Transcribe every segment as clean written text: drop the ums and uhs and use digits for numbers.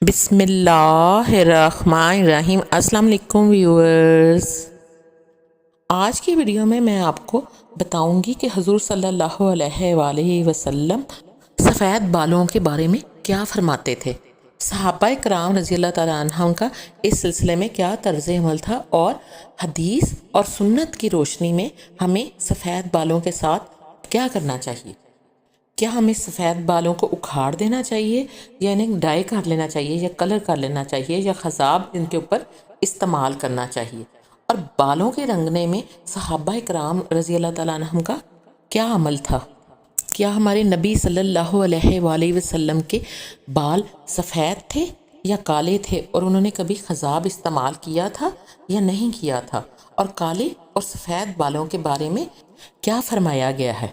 بسم اللہ الرحمن الرحیم۔ السلام علیکم ویورز، آج کی ویڈیو میں آپ کو بتاؤں گی کہ حضور صلی اللہ علیہ وآلہ وسلم سفید بالوں کے بارے میں کیا فرماتے تھے، صحابہ کرام رضی اللہ تعالیٰ عنہم کا اس سلسلے میں کیا طرز عمل تھا، اور حدیث اور سنت کی روشنی میں ہمیں سفید بالوں کے ساتھ کیا کرنا چاہیے۔ کیا ہمیں سفید بالوں کو اکھاڑ دینا چاہیے، یا انہیں ڈائی کر لینا چاہیے، یا کلر کر لینا چاہیے، یا خضاب ان کے اوپر استعمال کرنا چاہیے، اور بالوں کے رنگنے میں صحابہ کرام رضی اللہ تعالیٰ عنہم کا کیا عمل تھا۔ کیا ہمارے نبی صلی اللہ علیہ وآلہ وسلم کے بال سفید تھے یا کالے تھے، اور انہوں نے کبھی خضاب استعمال کیا تھا یا نہیں کیا تھا، اور کالے اور سفید بالوں کے بارے میں کیا فرمایا گیا ہے۔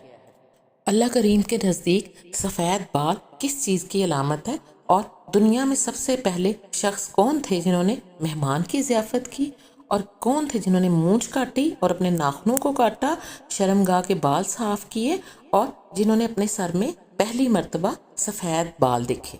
اللہ کریم کے نزدیک سفید بال کس چیز کی علامت ہے، اور دنیا میں سب سے پہلے شخص کون تھے جنہوں نے مہمان کی ضیافت کی، اور کون تھے جنہوں نے مونچھ کاٹی اور اپنے ناخنوں کو کاٹا، شرمگاہ کے بال صاف کیے، اور جنہوں نے اپنے سر میں پہلی مرتبہ سفید بال دیکھے۔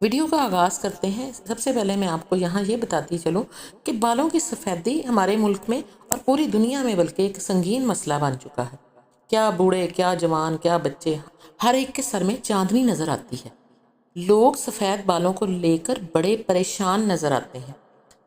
ویڈیو کا آغاز کرتے ہیں۔ سب سے پہلے میں آپ کو یہاں یہ بتاتی چلوں کہ بالوں کی سفیدی ہمارے ملک میں اور پوری دنیا میں بلکہ ایک سنگین مسئلہ بن چکا ہے۔ کیا بوڑھے، کیا جوان، کیا بچے، ہر ایک کے سر میں چاندنی نظر آتی ہے۔ لوگ سفید بالوں کو لے کر بڑے پریشان نظر آتے ہیں،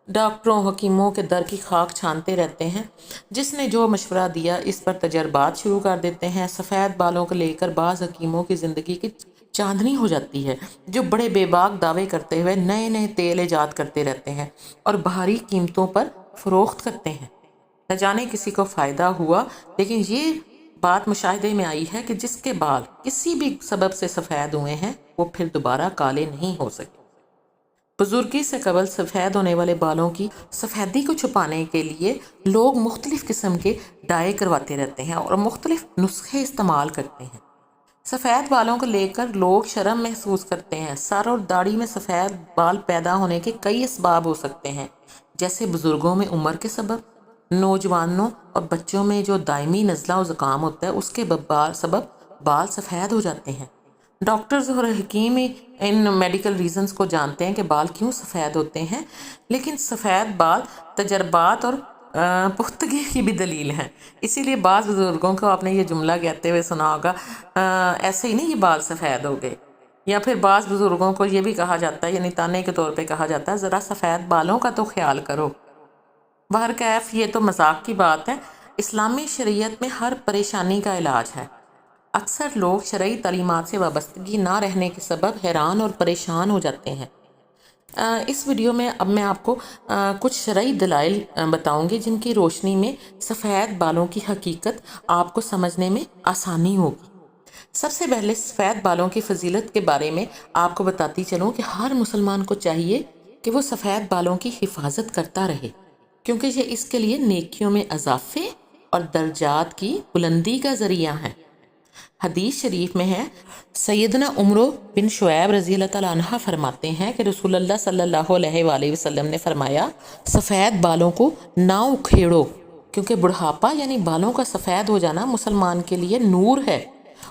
ڈاکٹروں حکیموں کے در کی خاک چھانتے رہتے ہیں، جس نے جو مشورہ دیا اس پر تجربات شروع کر دیتے ہیں۔ سفید بالوں کو لے کر بعض حکیموں کی زندگی کی چاندنی ہو جاتی ہے، جو بڑے بے باک دعوے کرتے ہوئے نئے نئے تیل ایجاد کرتے رہتے ہیں اور بھاری قیمتوں پر فروخت کرتے ہیں۔ نہ جانے کسی کو فائدہ ہوا، لیکن یہ بات مشاہدے میں آئی ہے کہ جس کے بال کسی بھی سبب سے سفید ہوئے ہیں وہ پھر دوبارہ کالے نہیں ہو سکے۔ بزرگی سے قبل سفید ہونے والے بالوں کی سفیدی کو چھپانے کے لیے لوگ مختلف قسم کے ڈائی کرواتے رہتے ہیں اور مختلف نسخے استعمال کرتے ہیں۔ سفید بالوں کو لے کر لوگ شرم محسوس کرتے ہیں۔ سر اور داڑھی میں سفید بال پیدا ہونے کے کئی اسباب ہو سکتے ہیں، جیسے بزرگوں میں عمر کے سبب، نوجوانوں اور بچوں میں جو دائمی نزلہ و زکام ہوتا ہے اس کے سبب بال سفید ہو جاتے ہیں۔ ڈاکٹرز اور حکیم ان میڈیکل ریزنز کو جانتے ہیں کہ بال کیوں سفید ہوتے ہیں، لیکن سفید بال تجربات اور پختگی کی بھی دلیل ہیں۔ اسی لیے بعض بزرگوں کو آپ نے یہ جملہ کہتے ہوئے سنا ہوگا، ایسے ہی نہیں یہ بال سفید ہو گئے۔ یا پھر بعض بزرگوں کو یہ بھی کہا جاتا ہے، یعنی تانے کے طور پہ کہا جاتا ہے، ذرا سفید بالوں کا تو خیال کرو۔ بہرکیف یہ تو مذاق کی بات ہے۔ اسلامی شریعت میں ہر پریشانی کا علاج ہے۔ اکثر لوگ شرعی تعلیمات سے وابستگی نہ رہنے کے سبب حیران اور پریشان ہو جاتے ہیں۔ اس ویڈیو میں اب میں آپ کو کچھ شرعی دلائل بتاؤں گی جن کی روشنی میں سفید بالوں کی حقیقت آپ کو سمجھنے میں آسانی ہوگی۔ سب سے پہلے سفید بالوں کی فضیلت کے بارے میں آپ کو بتاتی چلوں کہ ہر مسلمان کو چاہیے کہ وہ سفید بالوں کی حفاظت کرتا رہے، کیونکہ یہ اس کے لیے نیکیوں میں اضافے اور درجات کی بلندی کا ذریعہ ہے۔ حدیث شریف میں ہے، سیدنا عمر بن شعیب رضی اللہ تعالیٰ عنہ فرماتے ہیں کہ رسول اللہ صلی اللہ علیہ وآلہ وسلم نے فرمایا، سفید بالوں کو نہ اکھیڑو، کیونکہ بڑھاپا یعنی بالوں کا سفید ہو جانا مسلمان کے لیے نور ہے،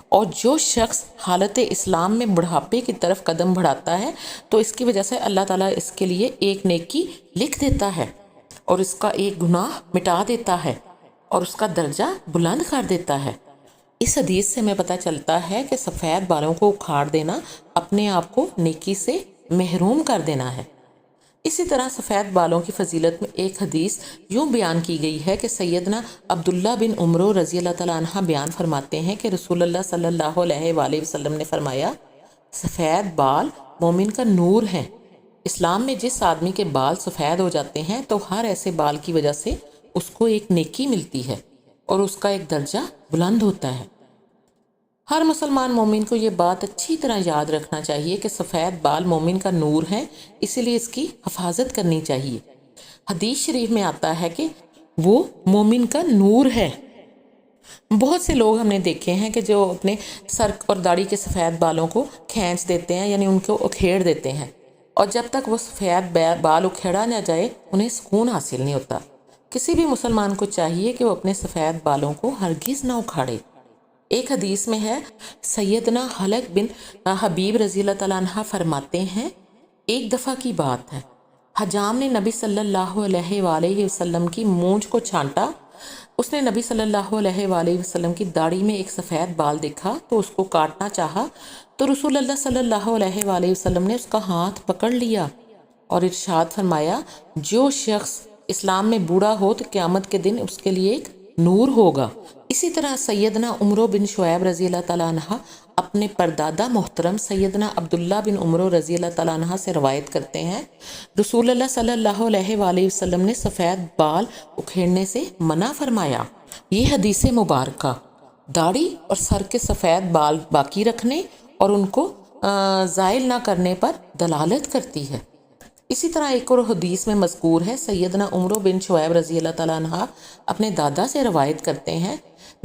اور جو شخص حالت اسلام میں بڑھاپے کی طرف قدم بڑھاتا ہے تو اس کی وجہ سے اللہ تعالیٰ اس کے لیے ایک نیکی لکھ دیتا ہے، اور اس کا ایک گناہ مٹا دیتا ہے، اور اس کا درجہ بلند کر دیتا ہے۔ اس حدیث سے ہمیں پتہ چلتا ہے کہ سفید بالوں کو اکھاڑ دینا اپنے آپ کو نیکی سے محروم کر دینا ہے۔ اسی طرح سفید بالوں کی فضیلت میں ایک حدیث یوں بیان کی گئی ہے کہ سیدنا عبداللہ بن عمر رضی اللہ تعالیٰ عنہ بیان فرماتے ہیں کہ رسول اللہ صلی اللہ علیہ وآلہ وسلم نے فرمایا، سفید بال مومن کا نور ہیں۔ اسلام میں جس آدمی کے بال سفید ہو جاتے ہیں تو ہر ایسے بال کی وجہ سے اس کو ایک نیکی ملتی ہے اور اس کا ایک درجہ بلند ہوتا ہے۔ ہر مسلمان مومن کو یہ بات اچھی طرح یاد رکھنا چاہیے کہ سفید بال مومن کا نور ہیں، اسی لیے اس کی حفاظت کرنی چاہیے۔ حدیث شریف میں آتا ہے کہ وہ مومن کا نور ہے۔ بہت سے لوگ ہم نے دیکھے ہیں کہ جو اپنے سر اور داڑھی کے سفید بالوں کو کھینچ دیتے ہیں، یعنی ان کو اکھیڑ دیتے ہیں، اور جب تک وہ سفید بال اکھیڑا نہ جائے انہیں سکون حاصل نہیں ہوتا۔ کسی بھی مسلمان کو چاہیے کہ وہ اپنے سفید بالوں کو ہرگز نہ اکھاڑے۔ ایک حدیث میں ہے، سیدنا خلق بن حبیب رضی اللہ تعالیٰ عنہ فرماتے ہیں ایک دفعہ کی بات ہے، حجام نے نبی صلی اللہ علیہ وآلہ وسلم کی مونچھ کو چھانٹا۔ اس نے نبی صلی اللہ علیہ وآلہ وسلم کی داڑھی میں ایک سفید بال دیکھا تو اس کو کاٹنا چاہا، تو رسول اللہ صلی اللہ علیہ وآلہ وسلم نے اس کا ہاتھ پکڑ لیا اور ارشاد فرمایا، جو شخص اسلام میں بوڑھا ہو تو قیامت کے دن اس کے لیے ایک نور ہوگا۔ اسی طرح سیدنا عمرو بن شعیب رضی اللہ تعالیٰ عنہ اپنے پردادا محترم سیدنا عبداللہ بن عمرو رضی اللہ تعالیٰ عنہ سے روایت کرتے ہیں، رسول اللہ صلی اللہ علیہ وآلہ وسلم نے سفید بال اکھیڑنے سے منع فرمایا۔ یہ حدیث مبارکہ داڑھی اور سر کے سفید بال باقی رکھنے اور ان کو زائل نہ کرنے پر دلالت کرتی ہے۔ اسی طرح ایک اور حدیث میں مذکور ہے، سیدنا عمرو بن شعیب رضی اللہ تعالیٰ عنہ اپنے دادا سے روایت کرتے ہیں،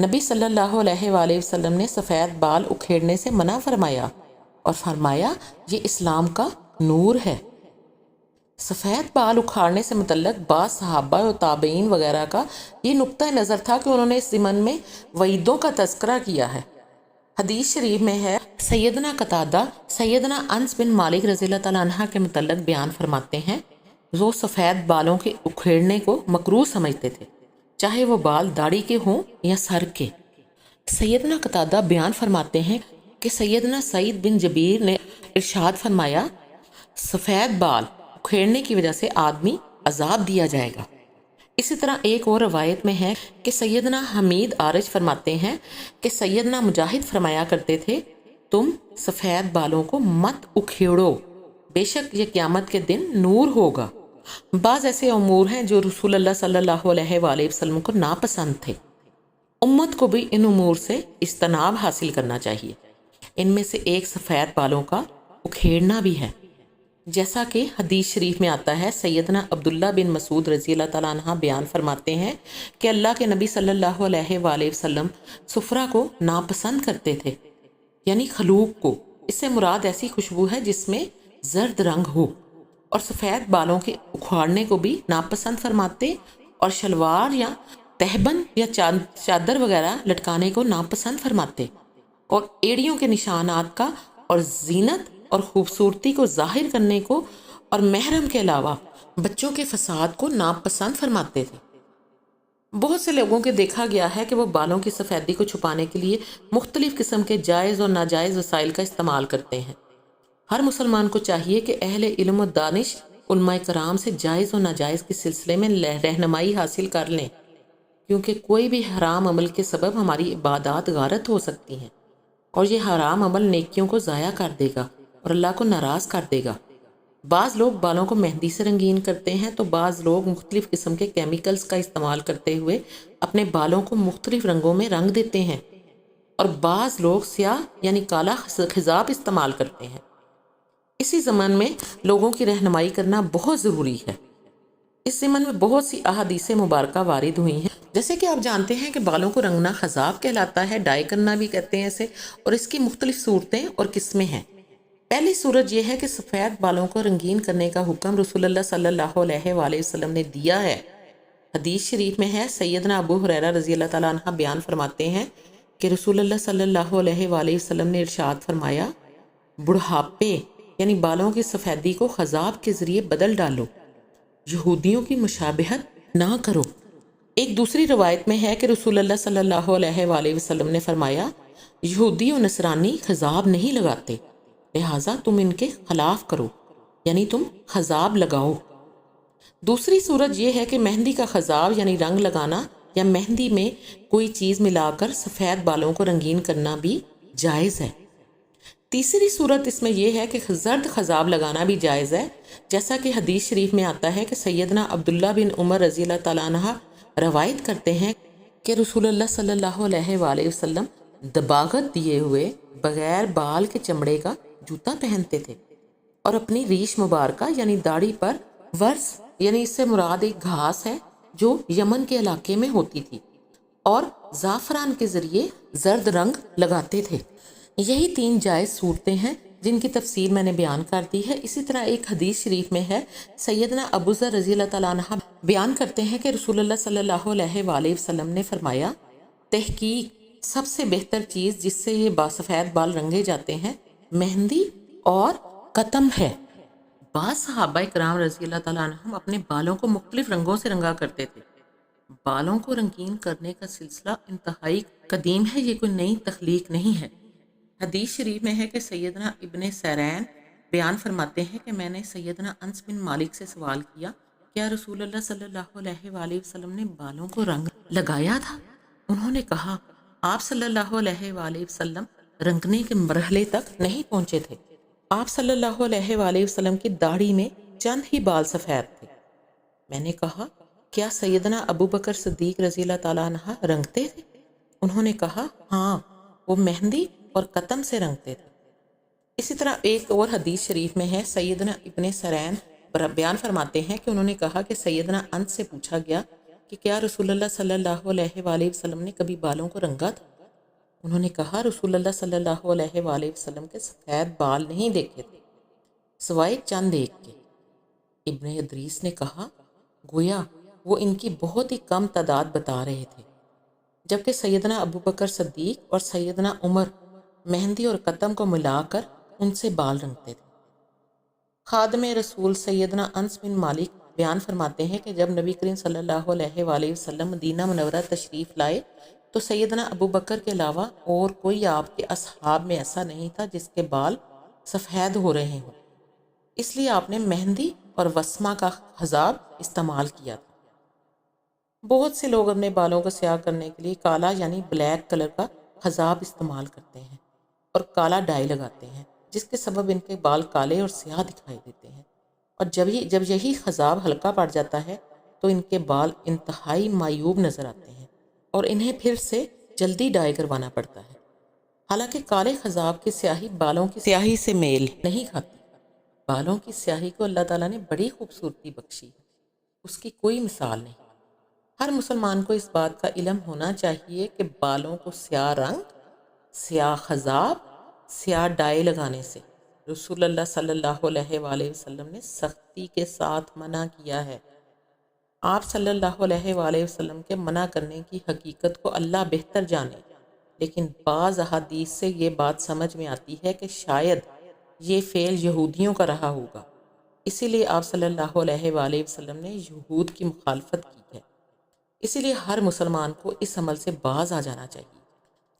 نبی صلی اللہ علیہ وآلہ وسلم نے سفید بال اکھیڑنے سے منع فرمایا اور فرمایا یہ اسلام کا نور ہے۔ سفید بال اکھاڑنے سے متعلق بعض صحابہ و تابعین وغیرہ کا یہ نقطہ نظر تھا کہ انہوں نے اس ضمن میں وعیدوں کا تذکرہ کیا ہے۔ حدیث شریف میں ہے، سیدنا قتادہ سیدنا انس بن مالک رضی اللہ تعالیٰ عنہ کے متعلق بیان فرماتے ہیں، وہ سفید بالوں کے اکھیڑنے کو مکروہ سمجھتے تھے، چاہے وہ بال داڑھی کے ہوں یا سر کے۔ سیدنا قتادہ بیان فرماتے ہیں کہ سیدنا سعید بن جبیر نے ارشاد فرمایا، سفید بال اکھیڑنے کی وجہ سے آدمی عذاب دیا جائے گا۔ اسی طرح ایک اور روایت میں ہے کہ سیدنا حمید عارج فرماتے ہیں کہ سیدنا مجاہد فرمایا کرتے تھے، تم سفید بالوں کو مت اکھیڑو، بے شک یہ قیامت کے دن نور ہوگا۔ بعض ایسے امور ہیں جو رسول اللہ صلی اللہ علیہ وآلہ وسلم کو ناپسند تھے، امت کو بھی ان امور سے اجتناب حاصل کرنا چاہیے۔ ان میں سے ایک سفید بالوں کا اکھیڑنا بھی ہے، جیسا کہ حدیث شریف میں آتا ہے، سیدنا عبداللہ بن مسعود رضی اللہ تعالیٰ عنہ بیان فرماتے ہیں کہ اللہ کے نبی صلی اللہ علیہ وآلہ وسلم سفرہ کو ناپسند کرتے تھے، یعنی خلوق کو۔ اس سے مراد ایسی خوشبو ہے جس میں زرد رنگ ہو، اور سفید بالوں کے اکھاڑنے کو بھی ناپسند فرماتے، اور شلوار یا تہبند یا چادر وغیرہ لٹکانے کو ناپسند فرماتے، اور ایڑیوں کے نشانات کا اور زینت اور خوبصورتی کو ظاہر کرنے کو اور محرم کے علاوہ بچوں کے فساد کو ناپسند فرماتے تھے۔ بہت سے لوگوں کے دیکھا گیا ہے کہ وہ بالوں کی سفیدی کو چھپانے کے لیے مختلف قسم کے جائز اور ناجائز وسائل کا استعمال کرتے ہیں۔ ہر مسلمان کو چاہیے کہ اہل علم و دانش علماء کرام سے جائز و ناجائز کے سلسلے میں رہنمائی حاصل کر لیں، کیونکہ کوئی بھی حرام عمل کے سبب ہماری عبادات غارت ہو سکتی ہیں، اور یہ حرام عمل نیکیوں کو ضائع کر دے گا اور اللہ کو ناراض کر دے گا۔ بعض لوگ بالوں کو مہندی سے رنگین کرتے ہیں تو بعض لوگ مختلف قسم کے کیمیکلز کا استعمال کرتے ہوئے اپنے بالوں کو مختلف رنگوں میں رنگ دیتے ہیں، اور بعض لوگ سیاہ یعنی کالا خضاب استعمال کرتے ہیں۔ اسی زمن میں لوگوں کی رہنمائی کرنا بہت ضروری ہے۔ اس زمن میں بہت سی احادیث مبارکہ وارد ہوئی ہیں، جیسے کہ آپ جانتے ہیں کہ بالوں کو رنگنا خضاب کہلاتا ہے، ڈائی کرنا بھی کہتے ہیں اسے، اور اس کی مختلف صورتیں اور قسمیں ہیں۔ پہلی صورت یہ ہے کہ سفید بالوں کو رنگین کرنے کا حکم رسول اللہ صلی اللہ علیہ وآلہ وسلم نے دیا ہے۔ حدیث شریف میں ہے، سیدنا ابو ہریرہ رضی اللہ تعالیٰ عنہ بیان فرماتے ہیں کہ رسول اللہ صلی اللہ علیہ وآلہ وسلم نے ارشاد فرمایا، بڑھاپے یعنی بالوں کی سفیدی کو خضاب کے ذریعے بدل ڈالو، یہودیوں کی مشابہت نہ کرو۔ ایک دوسری روایت میں ہے کہ رسول اللہ صلی اللہ علیہ وآلہ وسلم نے فرمایا، یہودی و نصرانی خضاب نہیں لگاتے، لہٰذا تم ان کے خلاف کرو، یعنی تم خضاب لگاؤ۔ دوسری صورت یہ ہے کہ مہندی کا خضاب یعنی رنگ لگانا یا مہندی میں کوئی چیز ملا کر سفید بالوں کو رنگین کرنا بھی جائز ہے۔ تیسری صورت اس میں یہ ہے کہ زرد خضاب لگانا بھی جائز ہے، جیسا کہ حدیث شریف میں آتا ہے کہ سیدنا عبداللہ بن عمر رضی اللہ تعالیٰ عنہ روایت کرتے ہیں کہ رسول اللہ صلی اللہ علیہ وآلہ وسلم دباغت دیے ہوئے بغیر بال کے چمڑے کا جوتا پہنتے تھے، اور اپنی ریش مبارکہ یعنی داڑھی پر ورس یعنی اس سے مراد ایک گھاس ہے جو یمن کے علاقے میں ہوتی تھی، اور زعفران کے ذریعے زرد رنگ لگاتے تھے۔ یہی 3 جائز صورتیں ہیں جن کی تفصیل میں نے بیان کر دی ہے۔ اسی طرح ایک حدیث شریف میں ہے، سیدنا ابو ذر رضی اللہ تعالیٰ عنہ بیان کرتے ہیں کہ رسول اللہ صلی اللہ علیہ وآلہ وسلم نے فرمایا، تحقیق سب سے بہتر چیز جس سے یہ باسفید بال رنگے جاتے ہیں مہندی اور قطم ہے۔ بعض صحابہ کرام رضی اللہ تعالیٰ عنہم اپنے بالوں کو مختلف رنگوں سے رنگا کرتے تھے۔ بالوں کو رنگین کرنے کا سلسلہ انتہائی قدیم ہے، یہ کوئی نئی تخلیق نہیں ہے۔ حدیث شریف میں ہے کہ سیدنا ابن سیرین بیان فرماتے ہیں کہ میں نے سیدنا انس بن مالک سے سوال کیا، کیا رسول اللہ صلی اللہ علیہ وآلہ وسلم نے بالوں کو رنگ لگایا تھا؟ انہوں نے کہا، آپ صلی اللہ علیہ وآلہ وسلم رنگنے کے مرحلے تک نہیں پہنچے تھے۔ آپ صلی اللہ علیہ وآلہ وسلم کی داڑھی میں چند ہی بال سفید تھے۔ میں نے کہا، کیا سیدنا ابو بکر صدیق رضی اللہ تعالیٰ عنہ رنگتے تھے؟ انہوں نے کہا، ہاں، وہ مہندی اور قطم سے رنگتے تھے۔ اسی طرح ایک اور حدیث شریف میں ہے، سیدنا ابن سرین بیان فرماتے ہیں کہ انہوں نے کہا کہ سیدنا انس سے پوچھا گیا کہ کیا رسول اللہ صلی اللہ علیہ وآلہ وسلم نے کبھی بالوں کو رنگا تھا؟ انہوں نے کہا، رسول اللہ صلی اللہ علیہ وآلہ وسلم کے سفید بال نہیں دیکھے تھے سوائے چند ایک کے۔ ابن ادریس نے کہا، گویا وہ ان کی بہت ہی کم تعداد بتا رہے تھے، جبکہ سیدنا ابو بکر صدیق اور سیدنا عمر مہندی اور قطم کو ملا کر ان سے بال رنگتے تھے۔ خادم رسول سیدنا انس بن مالک بیان فرماتے ہیں کہ جب نبی کریم صلی اللہ علیہ وآلہ وسلم مدینہ منورہ تشریف لائے تو سیدنا ابو بکر کے علاوہ اور کوئی آپ کے اصحاب میں ایسا نہیں تھا جس کے بال سفید ہو رہے ہوں، اس لیے آپ نے مہندی اور وسمہ کا خضاب استعمال کیا تھا۔ بہت سے لوگ اپنے بالوں کو سیاہ کرنے کے لیے کالا یعنی بلیک کلر کا خضاب استعمال کرتے ہیں اور کالا ڈائی لگاتے ہیں، جس کے سبب ان کے بال کالے اور سیاہ دکھائی دیتے ہیں، اور جب یہی خضاب ہلکا پڑ جاتا ہے تو ان کے بال انتہائی معیوب نظر آتے ہیں اور انہیں پھر سے جلدی ڈائی کروانا پڑتا ہے۔ حالانکہ کالے خضاب کی سیاہی بالوں کی سیاہی سے میل نہیں کھاتی۔ بالوں کی سیاہی کو اللہ تعالیٰ نے بڑی خوبصورتی بخشی ہے، اس کی کوئی مثال نہیں۔ ہر مسلمان کو اس بات کا علم ہونا چاہیے کہ بالوں کو سیاہ رنگ، سیاہ خضاب، سیاہ ڈائی لگانے سے رسول اللہ صلی اللہ علیہ وآلہ وسلم نے سختی کے ساتھ منع کیا ہے۔ آپ صلی اللہ علیہ وآلہ وسلم کے منع کرنے کی حقیقت کو اللہ بہتر جانے، لیکن بعض احادیث سے یہ بات سمجھ میں آتی ہے کہ شاید یہ فعل یہودیوں کا رہا ہوگا، اسی لیے آپ صلی اللہ علیہ وآلہ وسلم نے یہود کی مخالفت کی ہے۔ اسی لیے ہر مسلمان کو اس عمل سے باز آ جانا چاہیے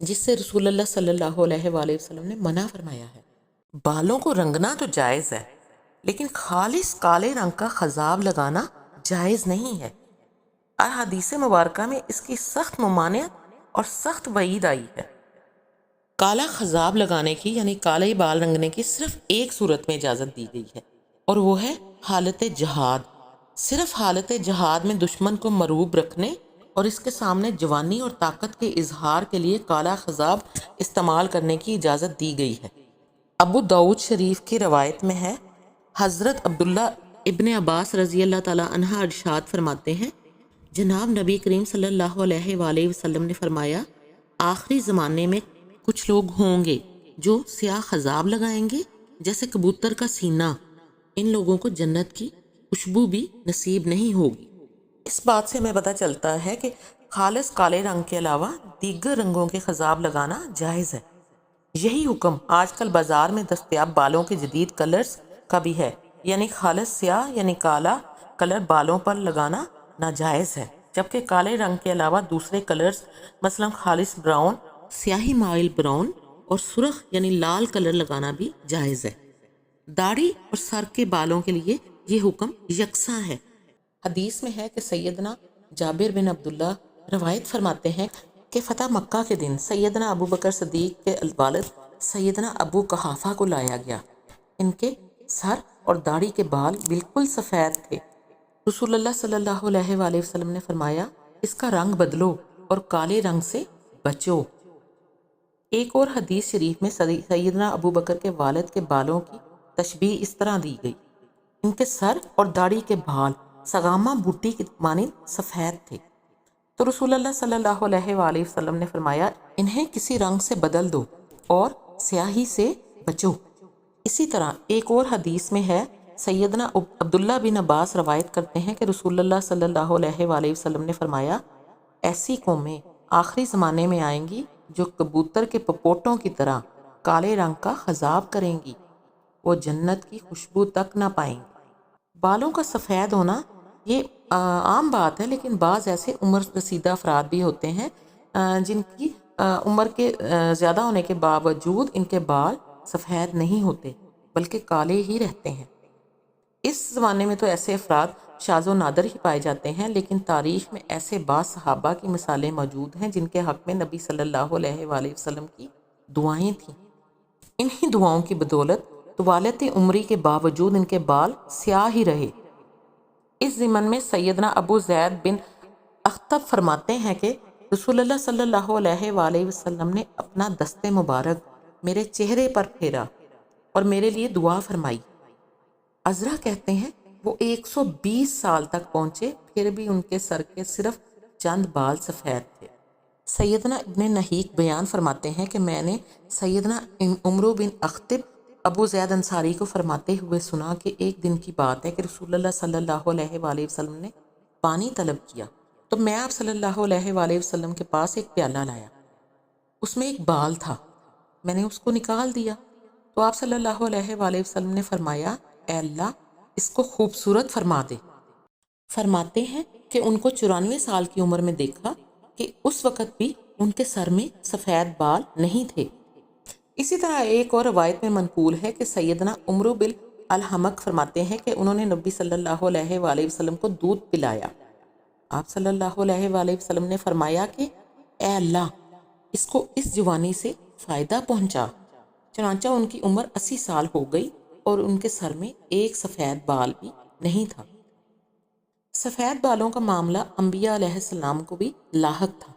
جس سے رسول اللہ صلی اللہ علیہ وآلہ وسلم نے منع فرمایا ہے۔ بالوں کو رنگنا تو جائز ہے، لیکن خالص کالے رنگ کا خضاب لگانا جائز نہیں ہے۔ احادیث مبارکہ میں اس کی سخت ممانعت اور سخت وعید آئی ہے۔ کالا خضاب لگانے کی یعنی کالے بال رنگنے کی صرف ایک صورت میں اجازت دی گئی ہے، اور وہ ہے حالت جہاد۔ صرف حالت جہاد میں دشمن کو مرعوب رکھنے اور اس کے سامنے جوانی اور طاقت کے اظہار کے لیے کالا خضاب استعمال کرنے کی اجازت دی گئی ہے۔ ابو داؤد شریف کی روایت میں ہے، حضرت عبداللہ ابن عباس رضی اللہ تعالیٰ عنہ ارشاد فرماتے ہیں، جناب نبی کریم صلی اللہ علیہ وآلہ وسلم نے فرمایا، آخری زمانے میں کچھ لوگ ہوں گے جو سیاہ خضاب لگائیں گے جیسے کبوتر کا سینہ، ان لوگوں کو جنت کی خوشبو بھی نصیب نہیں ہوگی۔ اس بات سے ہمیں پتہ چلتا ہے کہ خالص کالے رنگ کے علاوہ دیگر رنگوں کے خضاب لگانا جائز ہے۔ یہی حکم آج کل بازار میں دستیاب بالوں کے جدید کلرز کا بھی ہے، یعنی خالص سیاہ یعنی کالا کلر بالوں پر لگانا ناجائز ہے، جبکہ کالے رنگ کے علاوہ دوسرے کلرز مثلا خالص براؤن، سیاہی مائل براؤن اور سرخ یعنی لال کلر لگانا بھی جائز ہے۔ داڑھی اور سر کے بالوں کے لیے یہ حکم یکساں ہے۔ حدیث میں ہے کہ سیدنا جابر بن عبداللہ روایت فرماتے ہیں کہ فتح مکہ کے دن سیدنا ابو بکر صدیق کے والد سیدنا ابو قحافہ کو لایا گیا۔ ان کے سر اور داڑھی کے بال بالکل سفید تھے۔ رسول اللہ صلی اللہ علیہ وآلہ وسلم نے فرمایا، اس کا رنگ بدلو اور کالے رنگ سے بچو۔ ایک اور حدیث شریف میں سیدنا ابو بکر کے والد کے بالوں کی تشبیہ اس طرح دی گئی، ان کے سر اور داڑھی کے بال سگامہ بوٹی کی مانند سفید تھے، تو رسول اللہ صلی اللہ علیہ وآلہ وسلم نے فرمایا، انہیں کسی رنگ سے بدل دو اور سیاہی سے بچو۔ اسی طرح ایک اور حدیث میں ہے، سیدنا عبداللہ بن عباس روایت کرتے ہیں کہ رسول اللہ صلی اللہ علیہ وآلہ وسلم نے فرمایا، ایسی قومیں آخری زمانے میں آئیں گی جو کبوتر کے پپوٹوں کی طرح کالے رنگ کا خضاب کریں گی، وہ جنت کی خوشبو تک نہ پائیں گے۔ بالوں کا سفید ہونا یہ عام بات ہے، لیکن بعض ایسے عمر رسیدہ افراد بھی ہوتے ہیں جن کی عمر کے زیادہ ہونے کے باوجود ان کے بال سفید نہیں ہوتے بلکہ کالے ہی رہتے ہیں۔ اس زمانے میں تو ایسے افراد شاذ و نادر ہی پائے جاتے ہیں، لیکن تاریخ میں ایسے بعض صحابہ کی مثالیں موجود ہیں جن کے حق میں نبی صلی اللہ علیہ وآلہ وسلم کی دعائیں تھیں۔ انہی دعاؤں کی بدولت طوالت عمری کے باوجود ان کے بال سیاہ ہی رہے۔ اس ضمن میں سیدنا ابو زید بن اخطب فرماتے ہیں کہ رسول اللہ صلی اللہ علیہ وآلہ وسلم نے اپنا دست مبارک میرے چہرے پر پھیرا اور میرے لیے دعا فرمائی۔ عذرا کہتے ہیں وہ 120 سال تک پہنچے، پھر بھی ان کے سر کے صرف چند بال سفید تھے۔ سیدنا ابن نہیک بیان فرماتے ہیں کہ میں نے سیدنا عمرو بن اخطب ابو زید انصاری کو فرماتے ہوئے سنا کہ ایک دن کی بات ہے کہ رسول اللہ صلی اللہ علیہ وآلہ وسلم نے پانی طلب کیا تو میں آپ صلی اللہ علیہ وآلہ وسلم کے پاس ایک پیالہ لایا، اس میں ایک بال تھا، میں نے اس کو نکال دیا تو آپ صلی اللہ علیہ وآلہ وسلم نے فرمایا اے اللہ اس کو خوبصورت فرما دے۔ فرماتے ہیں کہ ان کو 94 سال کی عمر میں دیکھا کہ اس وقت بھی ان کے سر میں سفید بال نہیں تھے۔ اسی طرح ایک اور روایت میں منقول ہے کہ سیدنا عمرو بن الحمق فرماتے ہیں کہ انہوں نے نبی صلی اللہ علیہ وآلہ وسلم کو دودھ پلایا۔ آپ صلی اللہ علیہ وآلہ وسلم نے فرمایا کہ اے اللہ اس کو اس جوانی سے فائدہ پہنچا۔ چنانچہ ان کی عمر 80 سال ہو گئی اور ان کے سر میں ایک سفید بال بھی نہیں تھا۔ سفید بالوں کا معاملہ انبیاء علیہ السلام کو بھی لاحق تھا۔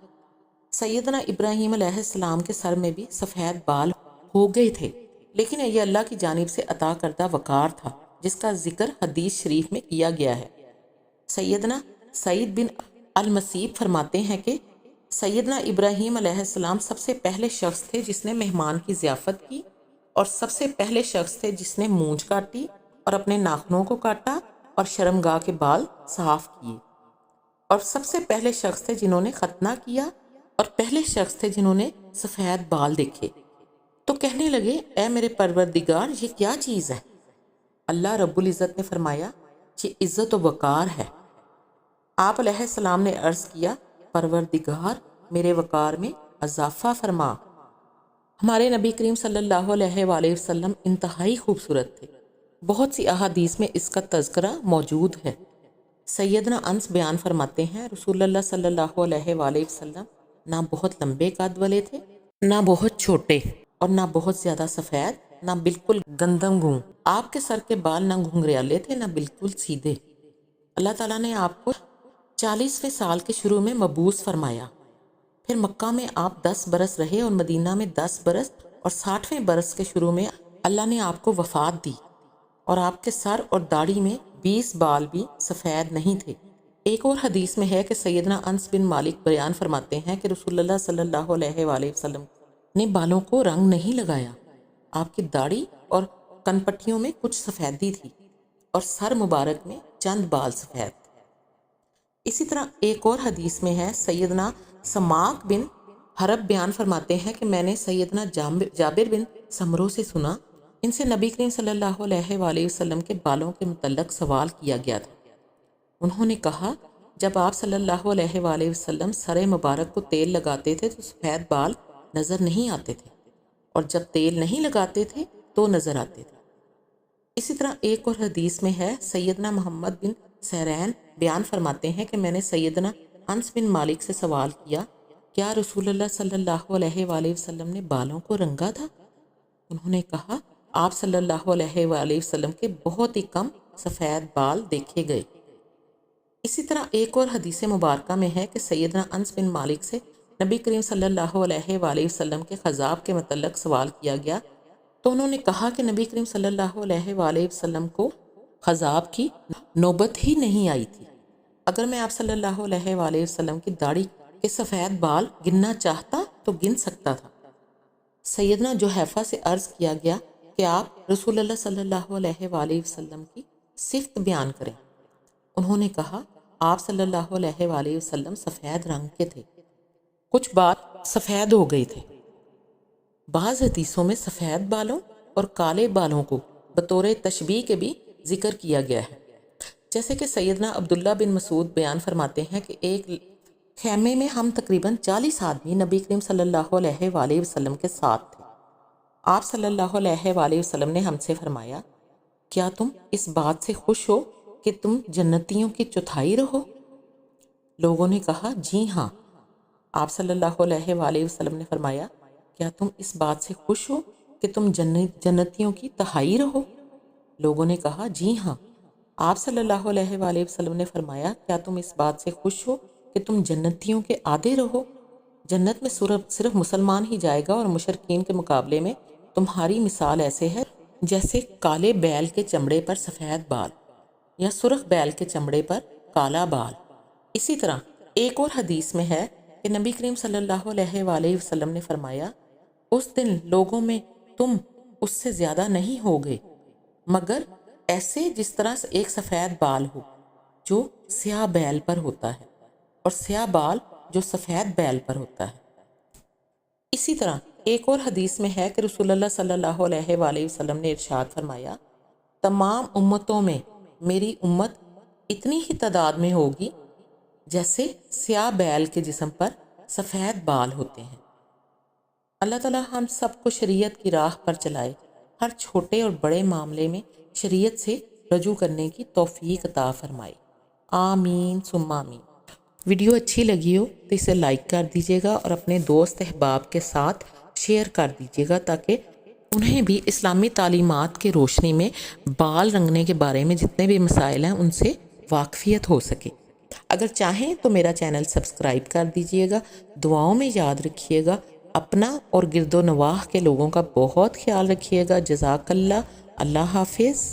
سیدنا ابراہیم علیہ السلام کے سر میں بھی سفید بال ہو گئے تھے، لیکن یہ اللہ کی جانب سے عطا کردہ وقار تھا جس کا ذکر حدیث شریف میں کیا گیا ہے۔ سیدنا سعید بن المسیب فرماتے ہیں کہ سیدنا ابراہیم علیہ السلام سب سے پہلے شخص تھے جس نے مہمان کی ضیافت کی، اور سب سے پہلے شخص تھے جس نے مونچھ کاٹی اور اپنے ناخنوں کو کاٹا اور شرمگاہ کے بال صاف کیے، اور سب سے پہلے شخص تھے جنہوں نے ختنہ کیا، اور پہلے شخص تھے جنہوں نے سفید بال دیکھے۔ تو کہنے لگے اے میرے پروردگار یہ کیا چیز ہے؟ اللہ رب العزت نے فرمایا یہ عزت و وقار ہے۔ آپ علیہ السلام نے عرض کیا پروردگار میرے وقار میں اضافہ فرما۔ ہمارے نبی کریم صلی اللہ علیہ وآلہ وسلم انتہائی خوبصورت تھے۔ بہت سی احادیث میں اس کا تذکرہ موجود ہے۔ سیدنا انس بیان فرماتے ہیں رسول اللہ صلی اللہ علیہ وآلہ وسلم نہ بہت لمبے قد والے تھے، نہ بہت چھوٹے، اور نہ بہت زیادہ سفید، نہ بالکل گندم گوں۔ آپ کے سر کے بال نہ گھنگریالے تھے نہ بالکل سیدھے۔ اللہ تعالیٰ نے آپ کو 40ویں سال کے شروع میں مبعوث فرمایا، پھر مکہ میں آپ 10 برس رہے اور مدینہ میں 10 برس، اور 60ویں برس کے شروع میں اللہ نے آپ کو وفات دی، اور آپ کے سر اور داڑھی میں 20 بال بھی سفید نہیں تھے۔ ایک اور حدیث میں ہے کہ سیدنا انس بن مالک بیان فرماتے ہیں کہ رسول اللہ صلی اللہ علیہ وآلہ وسلم نے بالوں کو رنگ نہیں لگایا، آپ کی داڑھی اور کن پٹیوں میں کچھ سفیدی تھی اور سر مبارک میں چند بال سفید تھے۔ اسی طرح ایک اور حدیث میں ہے سیدنا سماک بن حرب بیان فرماتے ہیں کہ میں نے سیدنا جابر بن سمرو سے سنا، ان سے نبی کریم صلی اللہ علیہ وآلہ وسلم کے بالوں کے متعلق سوال کیا گیا تھا۔ انہوں نے کہا جب آپ صلی اللہ علیہ وآلہ وسلم سر مبارک کو تیل لگاتے تھے تو سفید بال نظر نہیں آتے تھے، اور جب تیل نہیں لگاتے تھے تو نظر آتے تھے۔ اسی طرح ایک اور حدیث میں ہے سیدنا محمد بن سیرین بیان فرماتے ہیں کہ میں نے سیدنا انس بن مالک سے سوال کیا کیا رسول اللہ صلی اللہ علیہ وآلہ وسلم نے بالوں کو رنگا تھا؟ انہوں نے کہا آپ صلی اللہ علیہ وآلہ وسلم کے بہت ہی کم سفید بال دیکھے گئے۔ اسی طرح ایک اور حدیث مبارکہ میں ہے کہ سیدنا انس بن مالک سے نبی کریم صلی اللہ علیہ وآلہ وسلم کے خضاب کے متعلق سوال کیا گیا تو انہوں نے کہا کہ نبی کریم صلی اللہ علیہ وآلہ وسلم کو خضاب کی نوبت ہی نہیں آئی تھی۔ اگر میں آپ صلی اللہ علیہ وآلہ وسلم کی داڑھی کے سفید بال گننا چاہتا تو گن سکتا تھا۔ سیدنا جوحیفہ سے عرض کیا گیا کہ آپ رسول اللہ صلی اللہ علیہ وآلہ وسلم کی صفت بیان کریں۔ انہوں نے کہا آپ صلی اللہ علیہ وآلہ وسلم سفید رنگ کے تھے، کچھ بال سفید ہو گئے تھے۔ بعض حدیثوں میں سفید بالوں اور کالے بالوں کو بطور تشبیہ کے بھی ذکر کیا گیا ہے، جیسے کہ سیدنا عبداللہ بن مسعود بیان فرماتے ہیں کہ ایک خیمے میں ہم تقریباً 40 آدمی نبی کریم صلی اللہ علیہ وآلہ وسلم کے ساتھ تھے۔ آپ صلی اللہ علیہ وآلہ وسلم نے ہم سے فرمایا، کیا تم اس بات سے خوش ہو کہ تم جنتیوں کی چوتھائی رہو؟ لوگوں نے کہا جی ہاں۔ آپ صلی اللہ علیہ وآلہ وسلم نے فرمایا، کیا تم اس بات سے خوش ہو کہ تم جنتیوں کی تہائی رہو؟ لوگوں نے کہا جی ہاں۔ آپ صلی اللہ علیہ وآلہ وسلم نے فرمایا، کیا تم اس بات سے خوش ہو کہ تم جنتیوں کے آدھے رہو؟ جنت میں صرف مسلمان ہی جائے گا، اور مشرکین کے مقابلے میں تمہاری مثال ایسے ہے جیسے کالے بیل کے چمڑے پر سفید بال یا سرخ بیل کے چمڑے پر کالا بال۔ اسی طرح ایک اور حدیث میں ہے کہ نبی کریم صلی اللہ علیہ وآلہ وسلم نے فرمایا، اس دن لوگوں میں تم اس سے زیادہ نہیں ہوگے مگر ایسے جس طرح ایک سفید بال ہو جو سیاہ بیل پر ہوتا ہے، اور سیاہ بال جو سفید بیل پر ہوتا ہے۔ اسی طرح ایک اور حدیث میں ہے کہ رسول اللہ صلی اللہ علیہ وآلہ وسلم نے ارشاد فرمایا، تمام امتوں میں میری امت اتنی ہی تعداد میں ہوگی جیسے سیاہ بیل کے جسم پر سفید بال ہوتے ہیں۔ اللہ تعالیٰ ہم سب کو شریعت کی راہ پر چلائے، ہر چھوٹے اور بڑے معاملے میں شریعت سے رجوع کرنے کی توفیق عطا فرمائے، آمین ثم آمین۔ ویڈیو اچھی لگی ہو تو اسے لائک کر دیجیے گا اور اپنے دوست احباب کے ساتھ شیئر کر دیجیے گا، تاکہ انہیں بھی اسلامی تعلیمات کی روشنی میں بال رنگنے کے بارے میں جتنے بھی مسائل ہیں ان سے واقفیت ہو سکے۔ اگر چاہیں تو میرا چینل سبسکرائب کر دیجیے گا۔ دعاؤں میں یاد رکھیے گا، اپنا اور گرد و نواح کے لوگوں کا بہت خیال رکھیے گا۔ جزاک اللہ، اللہ حافظ۔